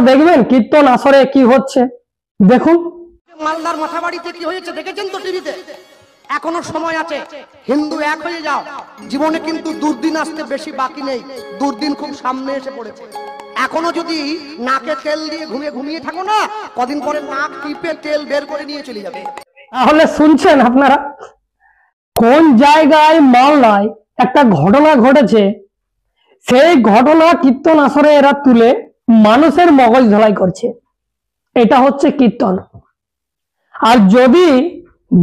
দেখবেন কীর্তন আসরে কি হচ্ছে দেখুন। মালদার মাথাবাড়িতে কি হয়েছে দেখেছেন তো টিভিতে? এখনো সময় আছে, হিন্দু এক হয়ে যাও। জীবনে কিন্তু দুর্দিন আসতে বেশি বাকি নেই, দুর্দিন খুব সামনে এসে পড়েছে। এখনো যদি নাকে তেল দিয়ে ঘুমিয়ে ঘুমিয়ে থাকো না, কদিন পরে নাক টিপে তেল বের করে নিয়ে চলে যাবে। তাহলে শুনছেন আপনারা, কোন জায়গায় মালদায় একটা ঘটনা ঘটেছে, সেই ঘটনা কীর্তন আসরে এরা তুলে মানুষের মগজ ধলাই করছে। এটা হচ্ছে কীর্তন। আর যদি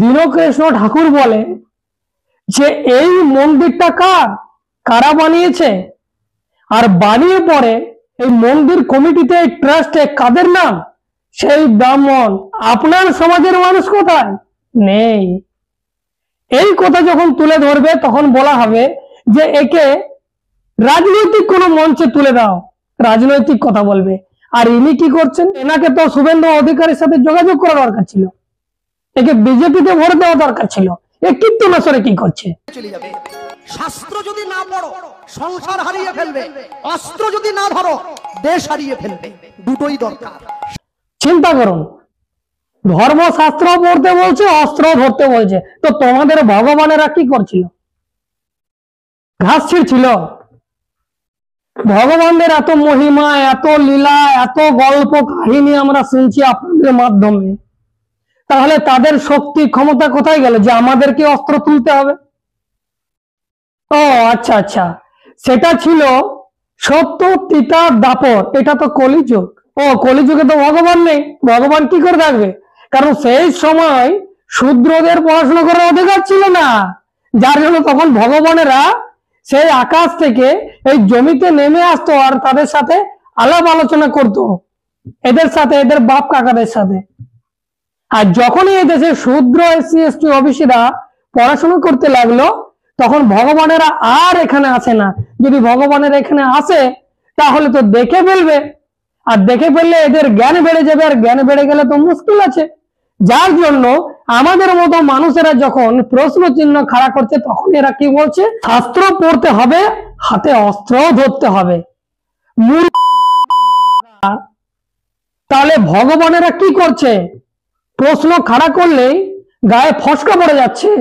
দীনকৃষ্ণ ঠাকুর বলে যে এই মন্দিরটা কারা বানিয়েছে, আর বানিয়ে পরে এই মন্দির কমিটিতে ট্রাস্টে কাদের নাম, সেই ব্রাহ্মণ। আপনার সমাজের মানুষ কোথায়? নেই। এই কথা যখন তুলে ধরবে তখন বলা হবে যে একে রাজনৈতিক কোনো মঞ্চে তুলে দাও, রাজনৈতিক কথা বলবে। আর ইনি কি করছেন? এনাকে তো শুভেন্দু অধিকারীর সাথে যোগাযোগ করা দরকার ছিল, একে বিজেপিতে ভোট দেওয়া দরকার ছিল। এ কীর্তন আসরে কি করছে? চলে যাবে। শাস্ত্র যদি না পড়ো সংসার হারিয়ে ফেলবে, অস্ত্র যদি না ধরো দেশ হারিয়ে ফেলবে, দুটোই দরকার। চিন্তা করুন, ধর্মশাস্ত্র পড়তে বলছে, অস্ত্র ধরতে বলছে। তো তোমাদের ভগবানেরা কি করছিল? ঘাস ছিঁড়ছিল। ভগবানদের এত মহিমা, এত লীলা, এত গল্প কাহিনী আমরা শুনছি আপনাদের মাধ্যমে, তাহলে তাদের শক্তি ক্ষমতা কোথায় গেল যে আমাদেরকে অস্ত্র তুলতে হবে? ও আচ্ছা আচ্ছা, সেটা ছিল সত্য তিতা দাপর, এটা তো কলিযুগ। ও কলিযুগে তো ভগবান নেই, ভগবান কি করে থাকবে? কারণ সেই সময় শূদ্রদের পড়াশোনা করার অধিকার ছিল না, যার জন্য তখন ভগবানেরা সেই আকাশ থেকে এই জমিতে নেমে আসতো আর তাদের সাথে আলাপ আলোচনা করতো, এদের সাথে, এদের বাপ কাকাদের সাথে। আর যখনই এই দেশে শূদ্র এসসি এসটি ওবিসিরা পড়াশোনা করতে লাগলো, তখন ভগবানেরা আর এখানে আসে না। যদি ভগবানের এখানে আসে তাহলে তো দেখে ফেলবে, আর দেখে ফেললে এদের জ্ঞান বেড়ে যাবে, আর জ্ঞান বেড়ে গেলে তো মুশকিল আছে। যার জন্য আমাদের মতো মানুষেরা যখন প্রশ্ন চিহ্ন খাড়া করছে, তখন এরা কি বলছে? শাস্ত্র পড়তে হবে, হাতে অস্ত্র ধরতে হবে। তাহলে ভগবানেরা কি করছে? প্রশ্ন খাড়া করলেই গায়ে ফসকা পড়ে যাচ্ছে।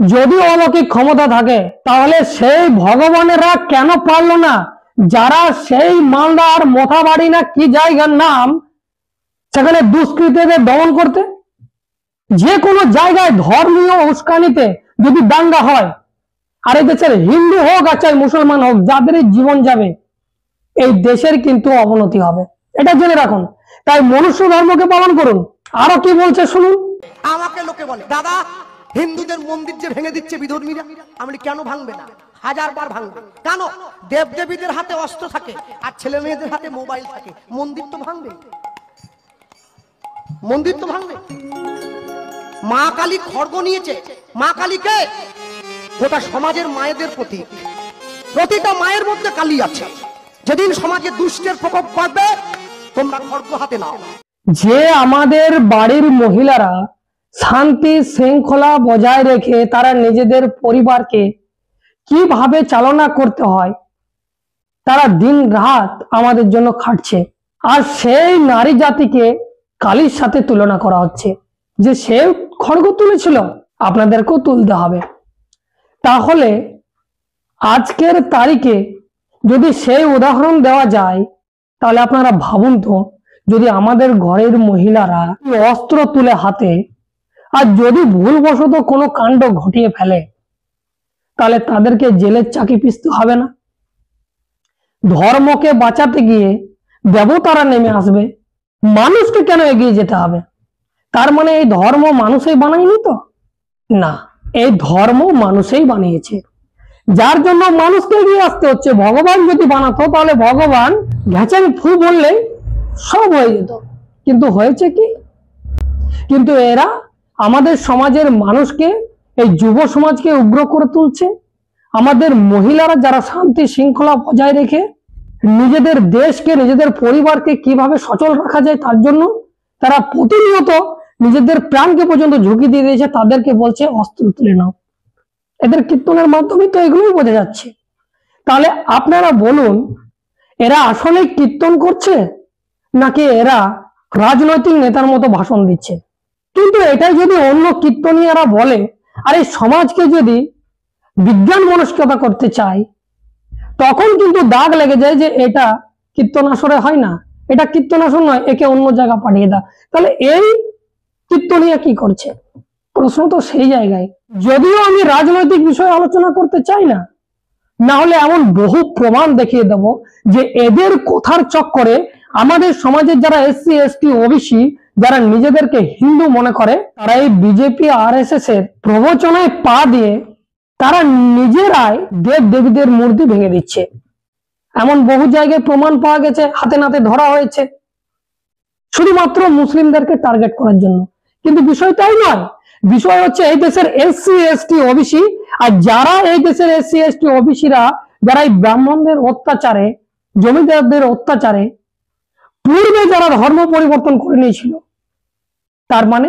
যদি অলৌকিক ক্ষমতা থাকে তাহলে সেই ভগবানেরা কেন পারলো না, যারা সেই মালদার মোথাবাড়ি না কি জায়গার নাম, সেখানে দুষ্কৃতীদের দমন করতে? যে কোনো জায়গায় ধর্মীয় উস্কানিতে যদি দাঙ্গা হয়, আর এই দেশের হিন্দু হোক আর চাই মুসলমান হোক, যাদের জীবন যাবে, এই দেশের কিন্তু অবনতি হবে, এটা জেনে রাখুন। তাই মনুষ্য ধর্মকে পালন করুন। আরো কি বলছে শুনুন। আমাকে লোকে বলে, দাদা হিন্দুদের মন্দির যে ভেঙে দিচ্ছে বিধর্মীরা, আমি কেন ভাঙবে না? হাজারবার ভাঙবে। কেন? দেবদেবীদের হাতে অস্ত্র থাকে আর ছেলে মেয়েদের হাতে মোবাইল থাকে, মন্দির তো ভাঙবে, মন্দির তো ভাঙবে। মা কালী খড়গ নিয়েছে। মা কালীকে গোটা সমাজের মায়েদের প্রতীক। প্রতিটা মায়ের মধ্যে কালী আছে। যেদিন সমাজে দুষ্টের প্রকোপ বাড়বে, তোমরা খড়গ হাতে নাও। যে আমাদের বাড়ির মহিলারা শান্তি শৃঙ্খলা বজায় রেখে তারা নিজেদের পরিবারকে কিভাবে চালনা করতে হয়, তারা দিন রাত আমাদের জন্য খাটছে। আর সেই নারী জাতিকে কালীর সাথে তুলনা করা হচ্ছে, যে সে খড়গ তুলেছিল, আপনাদেরকেও তুলতে হবে। তাহলে আজকের তারিখে যদি সেই উদাহরণ দেওয়া যায়, তাহলে আপনারা ভাবুন তো, যদি আমাদের ঘরের মহিলারা অস্ত্র তুলে হাতে, আর যদি ভুলবশত কোনো কাণ্ড ঘটিয়ে ফেলে, তাহলে তাদেরকে জেলের চাকি পিষতে হবে না? ধর্মকে বাঁচাতে গিয়ে দেবতারা নেমে আসবে, মানুষকে কেন এগিয়ে যেতে হবে? তার মানে এই ধর্ম মানুষই বানায়নি তো? না, এই ধর্ম মানুষই বানিয়েছে, যার জন্য মানুষকে এগিয়ে আসতে হচ্ছে। ভগবান যদি বানাতো তাহলে ভগবান ঘ্যাচাং ফু বললেই সব হয়ে যেত, কিন্তু হয়েছে কি? কিন্তু এরা আমাদের সমাজের মানুষকে, এই যুব সমাজকে উগ্র করে তুলছে। আমাদের মহিলারা যারা শান্তি শৃঙ্খলা বজায় রেখে নিজেদের দেশকে, নিজেদের পরিবারকে কিভাবে সচল রাখা যায় তার জন্য তারা প্রতিনিয়ত নিজেদের প্রাণকে পর্যন্ত ঝুঁকি দিয়ে দিয়েছে, তাদেরকে বলছে অস্ত্র তুলে নাও। এদের কীর্তনের মাধ্যমে তো এগুলোই বোঝা যাচ্ছে। তাহলে আপনারা বলুন, এরা আসলে কীর্তন করছে নাকি এরা রাজনৈতিক নেতার মতো ভাষণ দিচ্ছে। কিন্তু এটাই যদি অন্য কীর্তনীয়রা বলে আর এই সমাজকে যদি বিজ্ঞান মনস্কতা করতে চায়, তখন কিন্তু দাগ লেগে যায় যে এটা কীর্তন আসরে হয় না, এটা কীর্তন আসর নয়, একে অন্য জায়গা পাঠিয়ে দাও। তাহলে এই কীর্তনীয় কি করছে? প্রশ্ন তো সেই জায়গায়। যদিও আমি রাজনৈতিক বিষয়ে আলোচনা করতে চাই না, না হলে এমন বহু প্রমাণ দেখিয়ে দেব যে এদের কথার চক্করে আমাদের সমাজের যারা এসসি এসটি ওবিসি যারা নিজেদেরকে হিন্দু মনে করে, তারা এই বিজেপি আরএসএস এর প্রবচনায় পা দিয়ে তারা নিজেরাই দেব দেবীদের মূর্তি ভেঙে দিচ্ছে। এমন বহু জায়গায় প্রমাণ পাওয়া গেছে, হাতে নাতে ধরা হয়েছে, শুধুমাত্র মুসলিমদেরকে টার্গেট করার জন্য। কিন্তু বিষয় তাই নয়, বিষয় হচ্ছে এই দেশের এসসি এসটি ওবিসি, আর যারা এই দেশের এসসি এসটি ওবিসিরা যারা এই ব্রাহ্মণদের অত্যাচারে, জমিদারদের অত্যাচারে পূর্বে যারা ধর্ম পরিবর্তন করে নিয়েছিল, তার মানে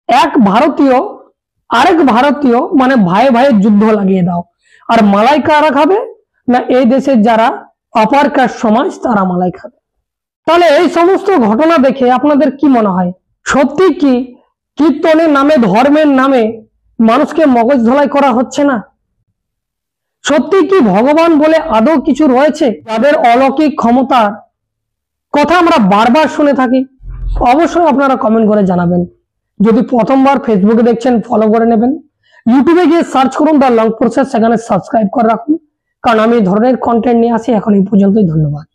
এক ভারতীয় আরেক ভারতীয় মানে ভাই ভাইয়ের যুদ্ধ লাগিয়ে দাও। আর মালাই কারা খাবে? না এই দেশের যারা আপার কাস্ট সমাজ তারা মালাই খাবে। তাহলে এই সমস্ত ঘটনা দেখে আপনাদের কি মনে হয়, সত্যি কি কীর্তনের নামে, ধর্মের নামে মানুষকে মগজ ধোলাই করা হচ্ছে না? সত্যি কি ভগবান বলে আদৌ কিছু রয়েছে? যাদের অলৌকিক ক্ষমতার কথা আমরা বারবার শুনে থাকি। অবশ্যই আপনারা কমেন্ট করে জানাবেন। যদি প্রথমবার ফেসবুকে দেখছেন, ফলো করে নেবেন। ইউটিউবে গিয়ে সার্চ করুন দ্য লং প্রসেস, সেখানে সাবস্ক্রাইব করে রাখুন, কারণ আমি এই ধরনের কন্টেন্ট নিয়ে আসি। এখন এই পর্যন্তই, ধন্যবাদ।